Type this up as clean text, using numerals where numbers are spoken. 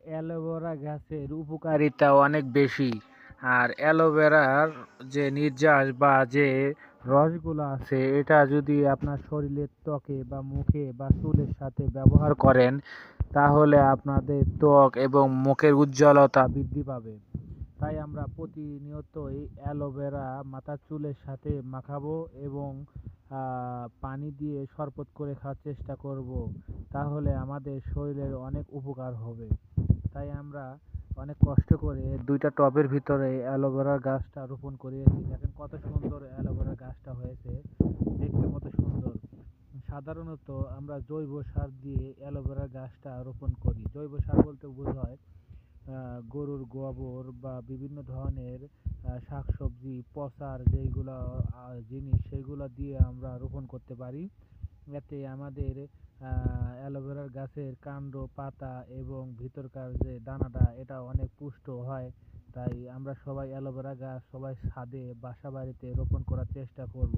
Aloe vera গাছের উপকারিতা অনেক বেশি। আর অ্যালোভেরার যে নির্যাস বা যে রসগুলো আছে এটা যদি আপনার শরীরের ত্বকে বা মুখে বা চুলের সাথে ব্যবহার করেন তাহলে আপনাদের ত্বক এবং মুখের উজ্জ্বলতা বৃদ্ধি পাবে। তাই আমরা প্রতিনিয়তই অ্যালোভেরা মাথার চুলের সাথে মাখাবো এবং পানি দিয়ে শরবত করে খাওয়ার চেষ্টা করব। তাহলে আমাদের শরীরের অনেক উপকার হবে। তাই আমরা অনেক কষ্ট করে দুইটা টবের ভিতরে অ্যালোভেরার গাছটা রোপণ করিয়েছি। দেখেন কত সুন্দর অ্যালোভেরার গাছটা হয়েছে, দেখতে কত সুন্দর। সাধারণত আমরা জৈব সার দিয়ে অ্যালোভেরার গাছটা রোপণ করি। জৈব সার বলতে বোঝায় গরুর গোবর বা বিভিন্ন ধরনের শাকসবজি পচার যেইগুলো জিনিস সেগুলো দিয়ে আমরা রোপণ করতে পারি। এতে আমাদের অ্যালোভেরার গাছের কাণ্ড পাতা এবং ভিতরকার যে দানাটা এটা অনেক পুষ্ট হয়। তাই আমরা সবাই অ্যালোভেরা গাছ সবাই ছাদে বাসা বাড়িতে রোপণ করার চেষ্টা করব।